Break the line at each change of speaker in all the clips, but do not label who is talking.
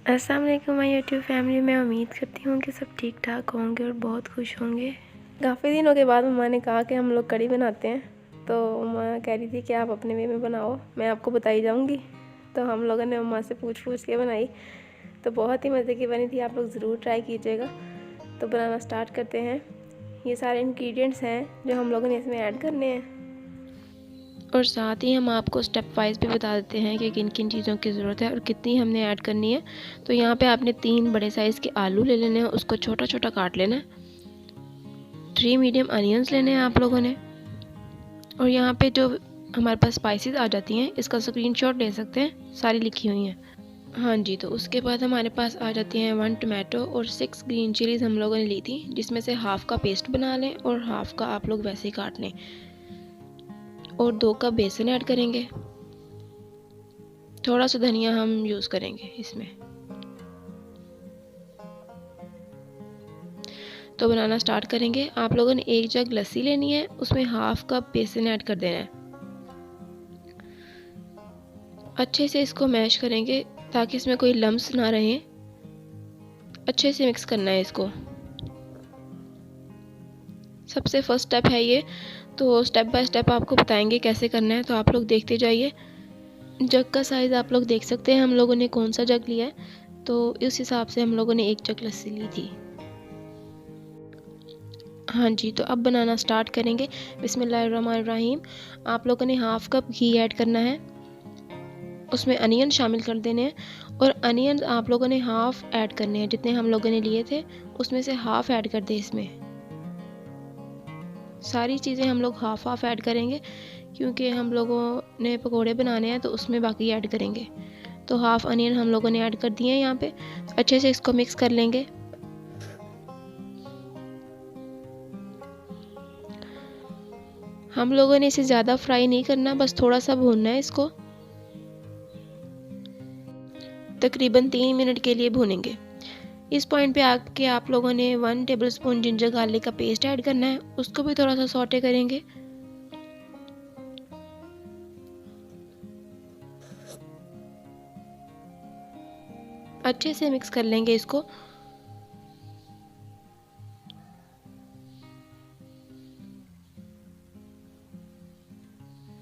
अस्सलाम वालेकुम my YouTube family. मैं उम्मीद करती हूँ कि सब ठीक ठाक होंगे और बहुत खुश होंगे। काफ़ी दिनों के बाद मम्मा ने कहा कि हम लोग कढ़ी बनाते हैं, तो मम्मा कह रही थी कि आप अपने वे में बनाओ, मैं आपको बताई जाऊँगी। तो हम लोगों ने मम्मा से पूछ के बनाई, तो बहुत ही मज़े की बनी थी। आप लोग ज़रूर ट्राई कीजिएगा। तो बनाना स्टार्ट करते हैं। ये सारे इंग्रेडिएंट्स हैं जो हम लोगों ने इसमें ऐड करने हैं, और साथ ही हम आपको स्टेप वाइज भी बता देते हैं कि किन किन चीज़ों की ज़रूरत है और कितनी हमने ऐड करनी है। तो यहाँ पे आपने 3 बड़े साइज़ के आलू ले लेने हैं, उसको छोटा छोटा काट लेना है। 3 मीडियम अनियंस लेने हैं आप लोगों ने। और यहाँ पे जो हमारे पास स्पाइसेस आ जाती हैं, इसका स्क्रीनशॉट ले सकते हैं, सारी लिखी हुई हैं। हाँ जी, तो उसके बाद हमारे पास आ जाती हैं 1 टमाटो और 6 ग्रीन चिलीज़ हम लोगों ने ली थी, जिसमें से हाफ़ का पेस्ट बना लें और हाफ़ का आप लोग वैसे ही काट लें। और 2 कप बेसन ऐड करेंगे। थोड़ा सा धनिया हम यूज़ करेंगे इसमें। तो बनाना स्टार्ट करेंगे। आप लोगों ने 1 जग लस्सी लेनी है, उसमें हाफ़ कप बेसन ऐड कर देना है। अच्छे से इसको मैश करेंगे ताकि इसमें कोई लम्स ना रहें। अच्छे से मिक्स करना है इसको। सबसे फर्स्ट स्टेप है ये, तो स्टेप बाय स्टेप आपको बताएंगे कैसे करना है, तो आप लोग देखते जाइए। जग का साइज़ आप लोग देख सकते हैं हम लोगों ने कौन सा जग लिया है, तो इस हिसाब से हम लोगों ने 1 जग लस्सी ली थी। हाँ जी, तो अब बनाना स्टार्ट करेंगे। बिस्मिल्लाहिर्रहमानिर्रहीम। आप लोगों ने हाफ़ कप घी ऐड करना है, उसमें अनियन शामिल कर देने हैं। और अनियन आप लोगों ने हाफ़ ऐड करने हैं, जितने हम लोगों ने लिए थे उसमें से हाफ़ ऐड कर दे इसमें। सारी चीज़ें हम लोग हाफ़ हाफ़ ऐड करेंगे, क्योंकि हम लोगों ने पकोड़े बनाने हैं तो उसमें बाकी ऐड करेंगे। तो हाफ़ अनियन हम लोगों ने ऐड कर दिए हैं यहाँ पे। अच्छे से इसको मिक्स कर लेंगे। हम लोगों ने इसे ज़्यादा फ्राई नहीं करना, बस थोड़ा सा भूनना है इसको। तकरीबन 3 मिनट के लिए भूनेंगे। इस पॉइंट पे आके आप लोगों ने 1 टेबलस्पून जिंजर गार्लिक का पेस्ट ऐड करना है, उसको भी थोड़ा सा सौटे करेंगे। अच्छे से मिक्स कर लेंगे इसको।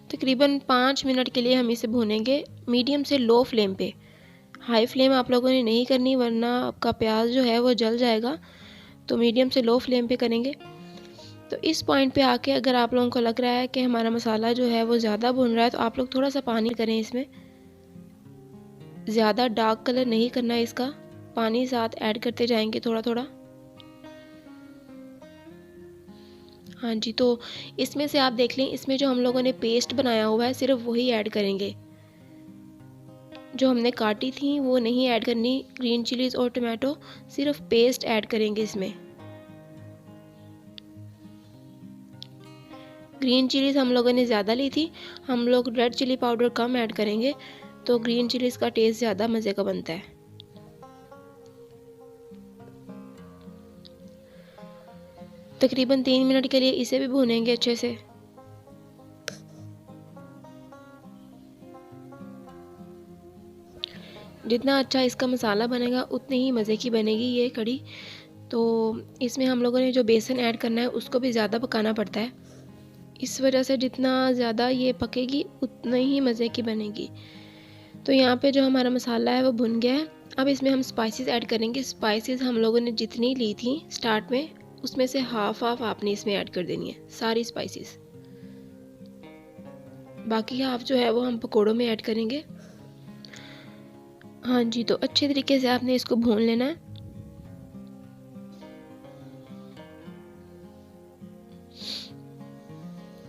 तकरीबन 5 मिनट के लिए हम इसे भूनेंगे, मीडियम से लो फ्लेम पे। हाई फ्लेम आप लोगों ने नहीं करनी, वरना आपका प्याज जो है वो जल जाएगा। तो मीडियम से लो फ्लेम पे करेंगे। तो इस पॉइंट पे आके अगर आप लोगों को लग रहा है कि हमारा मसाला जो है वो ज़्यादा भुन रहा है, तो आप लोग थोड़ा सा पानी करें इसमें। ज़्यादा डार्क कलर नहीं करना है इसका, पानी साथ ऐड करते जाएंगे थोड़ा थोड़ा। हाँ जी, तो इसमें से आप देख लें, इसमें जो हम लोगों ने पेस्ट बनाया हुआ है सिर्फ वही ऐड करेंगे। जो हमने काटी थी वो नहीं ऐड करनी, ग्रीन चिलीज़ और टमाटो, सिर्फ पेस्ट ऐड करेंगे इसमें। ग्रीन चिलीज़ हम लोगों ने ज़्यादा ली थी, हम लोग रेड चिली पाउडर कम ऐड करेंगे, तो ग्रीन चिलीज़ का टेस्ट ज़्यादा मज़े का बनता है। तकरीबन 3 मिनट के लिए इसे भी भूनेंगे अच्छे से। जितना अच्छा इसका मसाला बनेगा उतनी ही मज़े की बनेगी ये कढ़ी। तो इसमें हम लोगों ने जो बेसन ऐड करना है उसको भी ज़्यादा पकाना पड़ता है, इस वजह से जितना ज़्यादा ये पकेगी उतना ही मज़े की बनेगी। तो यहाँ पे जो हमारा मसाला है वो भुन गया है। अब इसमें हम स्पाइसेस ऐड करेंगे। स्पाइसेस हम लोगों ने जितनी ली थी स्टार्ट में, उसमें से हाफ़ हाफ़ आपने इसमें ऐड कर देनी है, सारी स्पाइसेस। बाकी हाफ़ जो है वो हम पकोड़ों में ऐड करेंगे। हाँ जी, तो अच्छे तरीके से आपने इसको भून लेना है।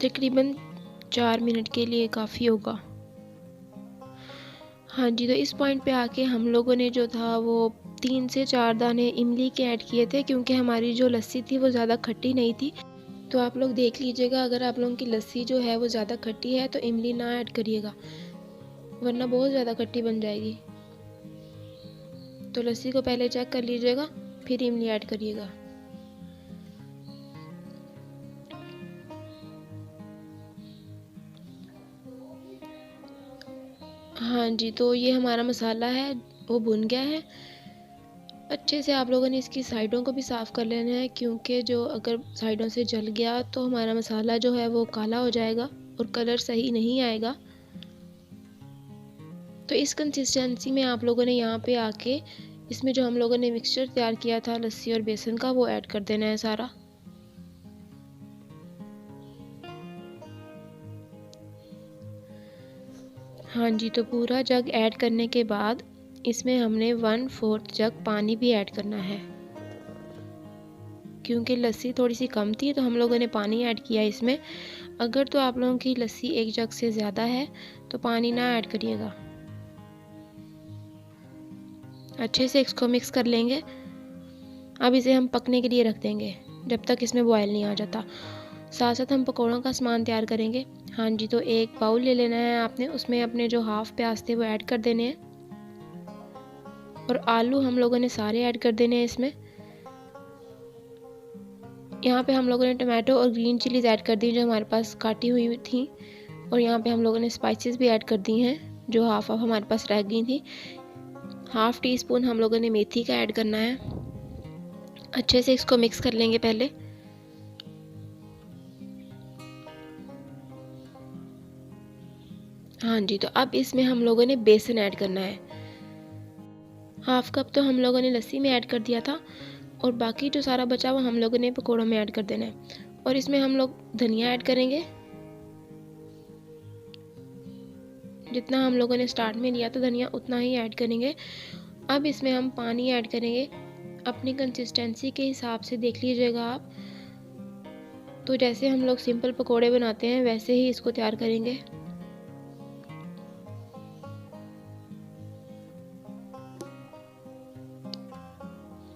तकरीबन 4 मिनट के लिए काफ़ी होगा। हाँ जी, तो इस पॉइंट पे आके हम लोगों ने जो था वो 3 से 4 दाने इमली के ऐड किए थे, क्योंकि हमारी जो लस्सी थी वो ज़्यादा खट्टी नहीं थी। तो आप लोग देख लीजिएगा, अगर आप लोगों की लस्सी जो है वो ज़्यादा खट्टी है तो इमली ना ऐड करिएगा, वरना बहुत ज़्यादा खट्टी बन जाएगी। तो लस्सी को पहले चेक कर लीजिएगा, फिर इमली ऐड करिएगा। हाँ जी, तो ये हमारा मसाला है वो भुन गया है। अच्छे से आप लोगों ने इसकी साइडों को भी साफ़ कर लेना है, क्योंकि जो अगर साइडों से जल गया तो हमारा मसाला जो है वो काला हो जाएगा और कलर सही नहीं आएगा। तो इस कंसिस्टेंसी में आप लोगों ने यहाँ पे आके इसमें जो हम लोगों ने मिक्सचर तैयार किया था लस्सी और बेसन का, वो ऐड कर देना है सारा। हाँ जी, तो पूरा जग ऐड करने के बाद इसमें हमने 1/4 जग पानी भी ऐड करना है। क्योंकि लस्सी थोड़ी सी कम थी तो हम लोगों ने पानी ऐड किया इसमें। अगर तो आप लोगों की लस्सी 1 जग से ज़्यादा है तो पानी ना ऐड करिएगा। अच्छे से इसको मिक्स कर लेंगे। अब इसे हम पकने के लिए रख देंगे जब तक इसमें बॉयल नहीं आ जाता। साथ साथ हम पकौड़ों का सामान तैयार करेंगे। हाँ जी, तो एक बाउल ले लेना है आपने, उसमें अपने जो हाफ प्याज थे वो ऐड कर देने हैं और आलू हम लोगों ने सारे ऐड कर देने हैं इसमें। यहाँ पे हम लोगों ने टमाटो और ग्रीन चिलीज़ ऐड कर दी जो हमारे पास काटी हुई थी, और यहाँ पे हम लोगों ने स्पाइसेस भी ऐड कर दी हैं जो हाफ हमारे पास रह गई थी। 1/2 टीस्पून हम लोगों ने मेथी का ऐड करना है। अच्छे से इसको मिक्स कर लेंगे पहले। हाँ जी, तो अब इसमें हम लोगों ने बेसन ऐड करना है। 1/2 कप तो हम लोगों ने लस्सी में ऐड कर दिया था और बाकी जो सारा बचा हुआ हम लोगों ने पकौड़ों में ऐड कर देना है। और इसमें हम लोग धनिया ऐड करेंगे। जितना हम लोगों ने स्टार्ट में लिया था धनिया उतना ही ऐड करेंगे। अब इसमें हम पानी ऐड करेंगे। अपनी कंसिस्टेंसी के हिसाब से देख लीजिएगा आप। तो जैसे हम लोग सिंपल पकोड़े बनाते हैं वैसे ही इसको तैयार करेंगे।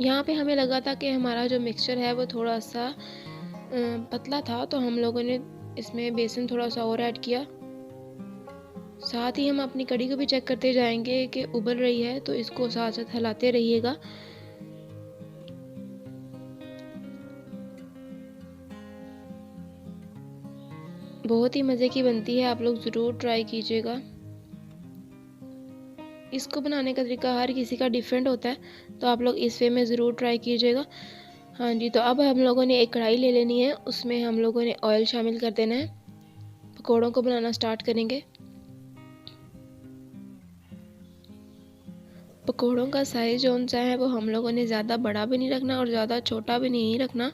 यहाँ पे हमें लगा था कि हमारा जो मिक्सचर है वो थोड़ा सा पतला था, तो हम लोगों ने इसमें बेसन थोड़ा सा और ऐड किया। साथ ही हम अपनी कढ़ी को भी चेक करते जाएंगे कि उबल रही है, तो इसको साथ साथ हिलाते रहिएगा। बहुत ही मज़े की बनती है, आप लोग ज़रूर ट्राई कीजिएगा। इसको बनाने का तरीका हर किसी का डिफरेंट होता है, तो आप लोग इस वे में ज़रूर ट्राई कीजिएगा। हाँ जी, तो अब हम लोगों ने एक कढ़ाई ले लेनी है, उसमें हम लोगों ने ऑयल शामिल कर देना है। पकौड़ों को बनाना स्टार्ट करेंगे। पकौड़ों का साइज़ जौन सा है वो हम लोगों ने ज़्यादा बड़ा भी नहीं रखना और ज़्यादा छोटा भी नहीं रखना।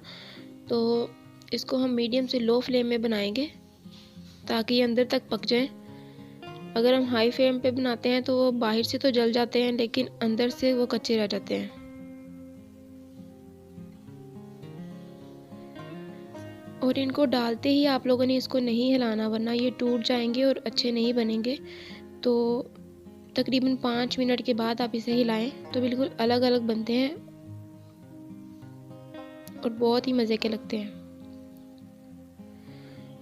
तो इसको हम मीडियम से लो फ्लेम में बनाएंगे ताकि ये अंदर तक पक जाए। अगर हम हाई फ्लेम पे बनाते हैं तो वो बाहर से तो जल जाते हैं लेकिन अंदर से वो कच्चे रह जाते हैं। और इनको डालते ही आप लोगों ने इसको नहीं हिलाना, वरना ये टूट जाएंगे और अच्छे नहीं बनेंगे। तो तकरीबन 5 मिनट के बाद आप इसे हिलाएं तो बिल्कुल अलग अलग बनते हैं और बहुत ही मज़े के लगते हैं।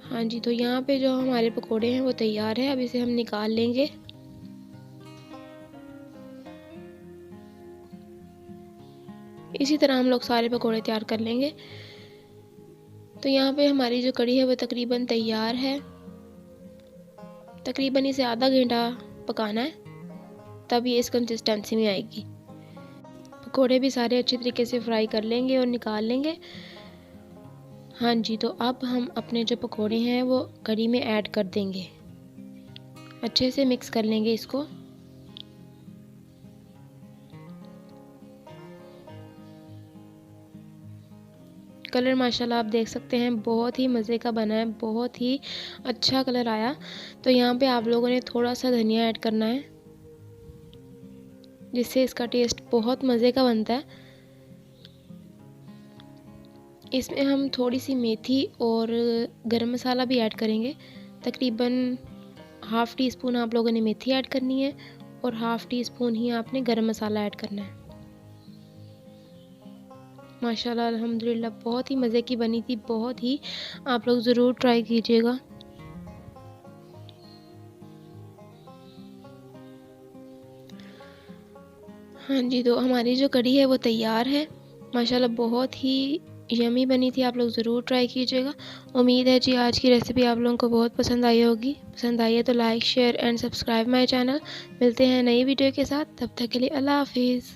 हाँ जी, तो यहाँ पे जो हमारे पकोड़े हैं वो तैयार है। अब इसे हम निकाल लेंगे। इसी तरह हम लोग सारे पकोड़े तैयार कर लेंगे। तो यहाँ पे हमारी जो कढ़ी है वो तकरीबन तैयार है। तकरीबन इसे आधा घंटा पकाना है, तब ये इस कंसिस्टेंसी में आएगी। पकोड़े भी सारे अच्छी तरीके से फ्राई कर लेंगे और निकाल लेंगे। हाँ जी, तो अब हम अपने जो पकोड़े हैं वो कढ़ी में ऐड कर देंगे। अच्छे से मिक्स कर लेंगे इसको। कलर माशाल्लाह आप देख सकते हैं बहुत ही मज़े का बना है, बहुत ही अच्छा कलर आया। तो यहाँ पे आप लोगों ने थोड़ा सा धनिया ऐड करना है, जिससे इसका टेस्ट बहुत मज़े का बनता है। इसमें हम थोड़ी सी मेथी और गरम मसाला भी ऐड करेंगे। तकरीबन 1/2 टीस्पून आप लोगों ने मेथी ऐड करनी है और 1/2 टीस्पून ही आपने गरम मसाला ऐड करना है। माशाल्लाह अल्हम्दुलिल्लाह बहुत ही मज़े की बनी थी, बहुत ही। आप लोग ज़रूर ट्राई कीजिएगा। हाँ जी, तो हमारी जो कढ़ी है वो तैयार है। माशाल्लाह बहुत ही यमी बनी थी। आप लोग ज़रूर ट्राई कीजिएगा। उम्मीद है जी आज की रेसिपी आप लोगों को बहुत पसंद आई होगी। पसंद आई है तो like share and subscribe my channel. मिलते हैं नई वीडियो के साथ, तब तक के लिए अल्लाह हाफिज़।